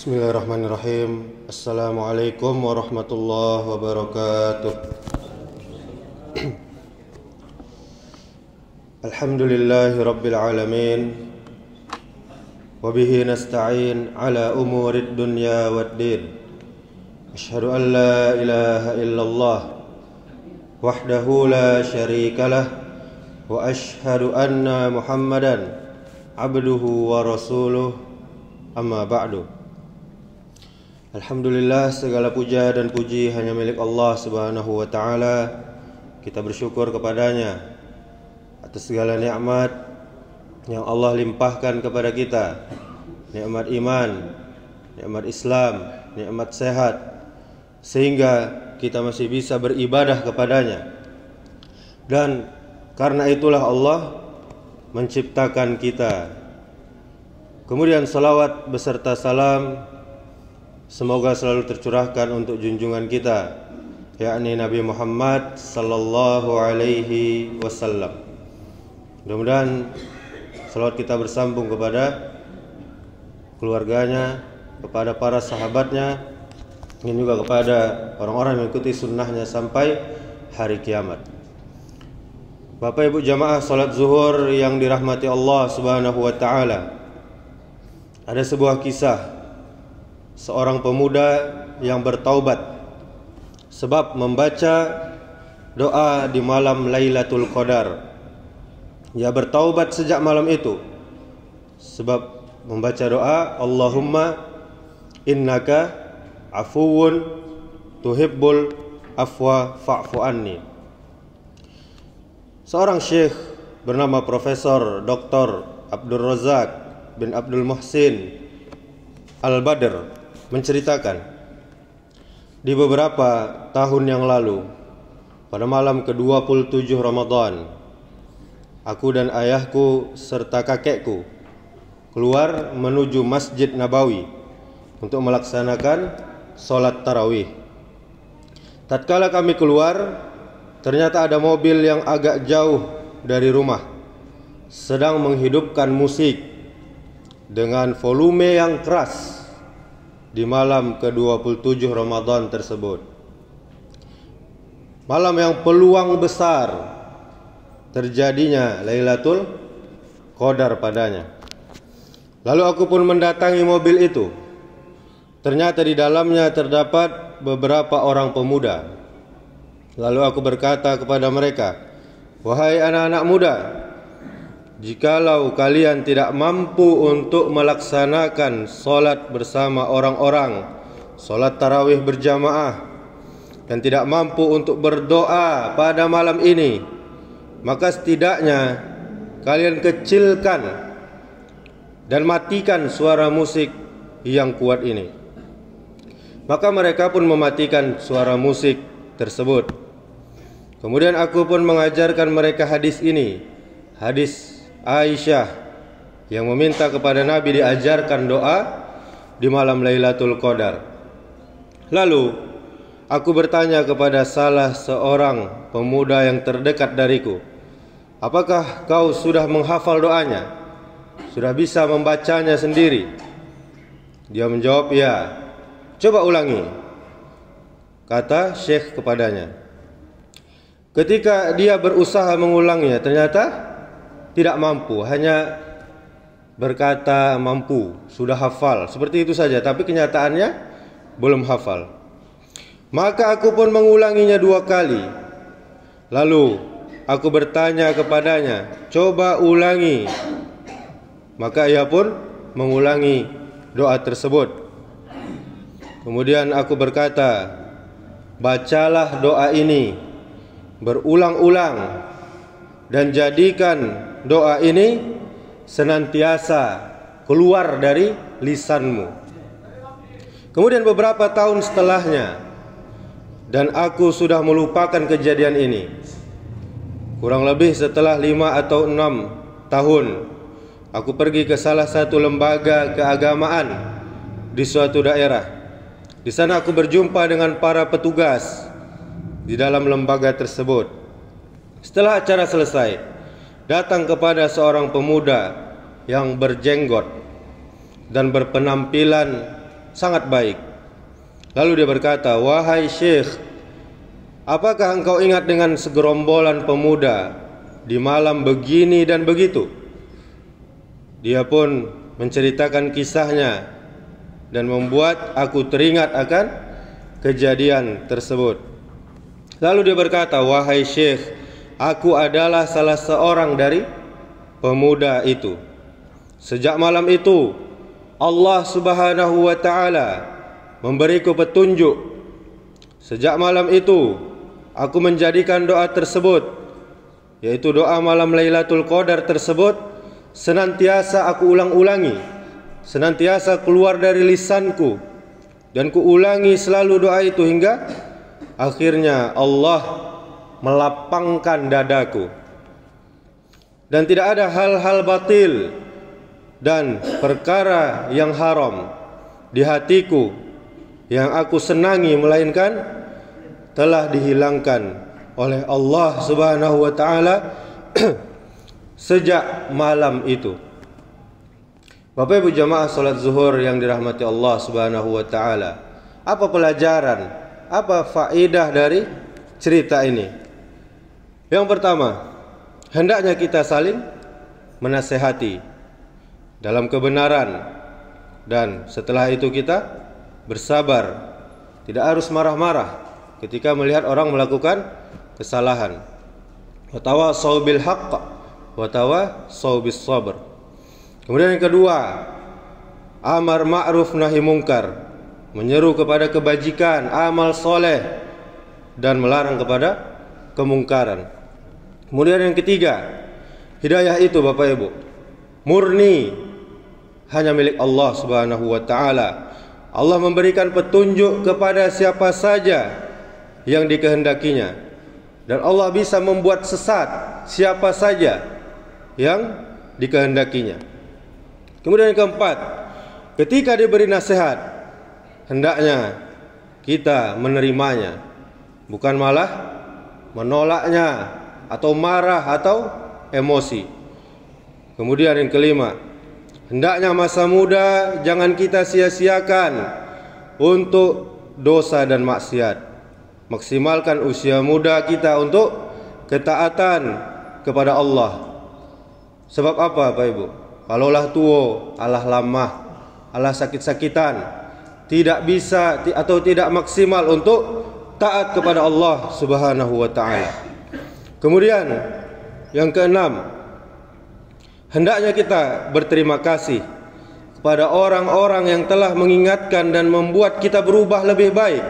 Bismillahirrahmanirrahim. Assalamualaikum warahmatullahi wabarakatuh. Alhamdulillahi rabbil alamin. Wabihi nasta'in ala umurid dunya waddin. Asyhadu an la ilaha illallah wahdahu la syarikalah wa asyhadu anna Muhammadan abduhu wa rasuluh. Amma ba'du. Alhamdulillah, segala puja dan puji hanya milik Allah Subhanahu wa ta'ala. Kita bersyukur kepadanya atas segala nikmat yang Allah limpahkan kepada kita. Nikmat iman, nikmat Islam, nikmat sehat, sehingga kita masih bisa beribadah kepadanya. Dan karena itulah Allah menciptakan kita. Kemudian salawat beserta salam semoga selalu tercurahkan untuk junjungan kita, yakni Nabi Muhammad sallallahu alaihi wasallam. Mudah-mudahan salawat kita bersambung kepada keluarganya, kepada para sahabatnya, dan juga kepada orang-orang yang mengikuti sunnahnya sampai hari kiamat. Bapak Ibu jamaah salat zuhur yang dirahmati Allah Subhanahu wa ta'ala, ada sebuah kisah seorang pemuda yang bertaubat sebab membaca doa di malam Lailatul Qadar. Ia bertaubat sejak malam itu sebab membaca doa Allahumma innaka afuwun tuhibbul afwa fa'fu anni. Seorang syekh bernama Profesor Dr. Abdul Razak bin Abdul Muhsin Al-Badr menceritakan, di beberapa tahun yang lalu, pada malam ke-27 Ramadan, aku dan ayahku serta kakekku keluar menuju Masjid Nabawi untuk melaksanakan sholat tarawih. Tatkala kami keluar, ternyata ada mobil yang agak jauh dari rumah sedang menghidupkan musik dengan volume yang keras di malam ke-27 Ramadan tersebut. Malam yang peluang besar terjadinya Lailatul Qadar padanya. Lalu aku pun mendatangi mobil itu. Ternyata di dalamnya terdapat beberapa orang pemuda. Lalu aku berkata kepada mereka, "Wahai anak-anak muda, jikalau kalian tidak mampu untuk melaksanakan solat bersama orang-orang, solat tarawih berjamaah, dan tidak mampu untuk berdoa pada malam ini, maka setidaknya kalian kecilkan dan matikan suara musik yang kuat ini." Maka mereka pun mematikan suara musik tersebut. Kemudian aku pun mengajarkan mereka hadis ini, hadis Aisyah yang meminta kepada Nabi diajarkan doa di malam Lailatul Qadar. Lalu aku bertanya kepada salah seorang pemuda yang terdekat dariku, "Apakah kau sudah menghafal doanya? Sudah bisa membacanya sendiri?" Dia menjawab, "Ya." "Coba ulangi," kata Syekh kepadanya. Ketika dia berusaha mengulangnya, ternyata tidak mampu, hanya berkata mampu, sudah hafal, seperti itu saja, tapi kenyataannya belum hafal. Maka aku pun mengulanginya 2 kali. Lalu aku bertanya kepadanya, "Coba ulangi." Maka ia pun mengulangi doa tersebut. Kemudian aku berkata, "Bacalah doa ini berulang-ulang dan jadikan doa ini senantiasa keluar dari lisanmu." Kemudian beberapa tahun setelahnya, dan aku sudah melupakan kejadian ini, kurang lebih setelah 5 atau 6 tahun, aku pergi ke salah satu lembaga keagamaan di suatu daerah. Di sana aku berjumpa dengan para petugas di dalam lembaga tersebut. Setelah acara selesai, datang kepada seorang pemuda yang berjenggot dan berpenampilan sangat baik. Lalu dia berkata, "Wahai Syekh, apakah engkau ingat dengan segerombolan pemuda di malam begini dan begitu?" Dia pun menceritakan kisahnya dan membuat aku teringat akan kejadian tersebut. Lalu dia berkata, "Wahai Syekh, aku adalah salah seorang dari pemuda itu. Sejak malam itu Allah Subhanahu wa ta'ala memberiku petunjuk. Sejak malam itu aku menjadikan doa tersebut, yaitu doa malam Lailatul Qadar tersebut, senantiasa aku ulang-ulangi, senantiasa keluar dari lisanku, dan kuulangi selalu doa itu hingga akhirnya Allah melapangkan dadaku. Dan tidak ada hal-hal batil dan perkara yang haram di hatiku yang aku senangi, melainkan telah dihilangkan oleh Allah Subhanahu wa ta'ala sejak malam itu." Bapak Ibu jamaah salat zuhur yang dirahmati Allah Subhanahu wa ta'ala, apa pelajaran, apa faedah dari cerita ini? Yang pertama, hendaknya kita saling menasehati dalam kebenaran, dan setelah itu kita bersabar, tidak harus marah-marah ketika melihat orang melakukan kesalahan. Wa tawassaw bil haqq wa tawassaw bis sabr. Kemudian yang kedua, amar ma'ruf nahi mungkar, menyeru kepada kebajikan, amal soleh, dan melarang kepada kemungkaran. Kemudian yang ketiga, hidayah itu Bapak Ibu murni hanya milik Allah Subhanahu wa ta'ala. Allah memberikan petunjuk kepada siapa saja yang dikehendakinya, dan Allah bisa membuat sesat siapa saja yang dikehendakinya. Kemudian yang keempat, ketika diberi nasihat, hendaknya kita menerimanya, bukan malah menolaknya atau marah atau emosi. Kemudian yang kelima, hendaknya masa muda jangan kita sia-siakan untuk dosa dan maksiat. Maksimalkan usia muda kita untuk ketaatan kepada Allah. Sebab apa Bapak Ibu? Kalaulah tua, alah lamah, alah sakit-sakitan, tidak bisa atau tidak maksimal untuk taat kepada Allah Subhanahu wa ta'ala. Kemudian yang keenam, hendaknya kita berterima kasih kepada orang-orang yang telah mengingatkan dan membuat kita berubah lebih baik.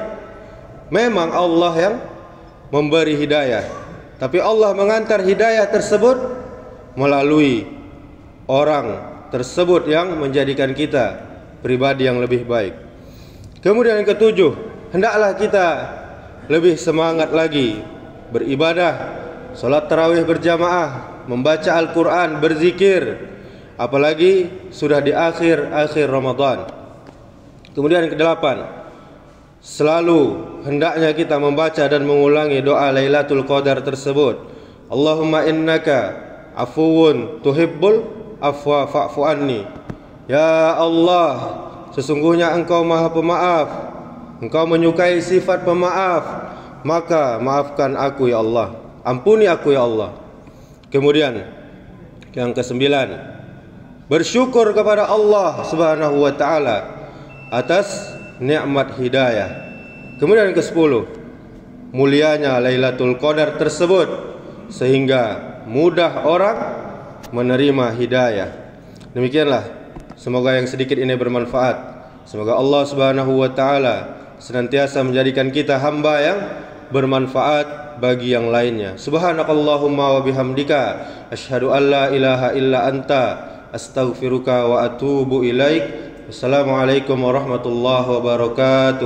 Memang Allah yang memberi hidayah, tapi Allah mengantar hidayah tersebut melalui orang tersebut yang menjadikan kita pribadi yang lebih baik. Kemudian yang ketujuh, hendaklah kita lebih semangat lagi beribadah, salat tarawih berjamaah, membaca Al-Quran, berzikir, apalagi sudah di akhir Ramadan. Kemudian yang kedelapan, selalu hendaknya kita membaca dan mengulangi doa Lailatul Qadar tersebut. Allahumma innaka afuwun tuhibbul afwa fa'fu anni. Ya Allah, sesungguhnya Engkau Maha Pemaaf, Engkau menyukai sifat pemaaf, maka maafkan aku ya Allah, ampuni aku ya Allah. Kemudian yang kesembilan, bersyukur kepada Allah Subhanahu wa ta'ala atas nikmat hidayah. Kemudian yang ke-10, mulianya Lailatul Qadar tersebut sehingga mudah orang menerima hidayah. Demikianlah, semoga yang sedikit ini bermanfaat. Semoga Allah Subhanahu wa ta'ala senantiasa menjadikan kita hamba yang bermanfaat bagi yang lainnya. Subhanakallahumma wa bihamdika asyhadu an la ilaha illa anta astaghfiruka wa atubu ilaik. Wassalamualaikum warahmatullahi wabarakatuh.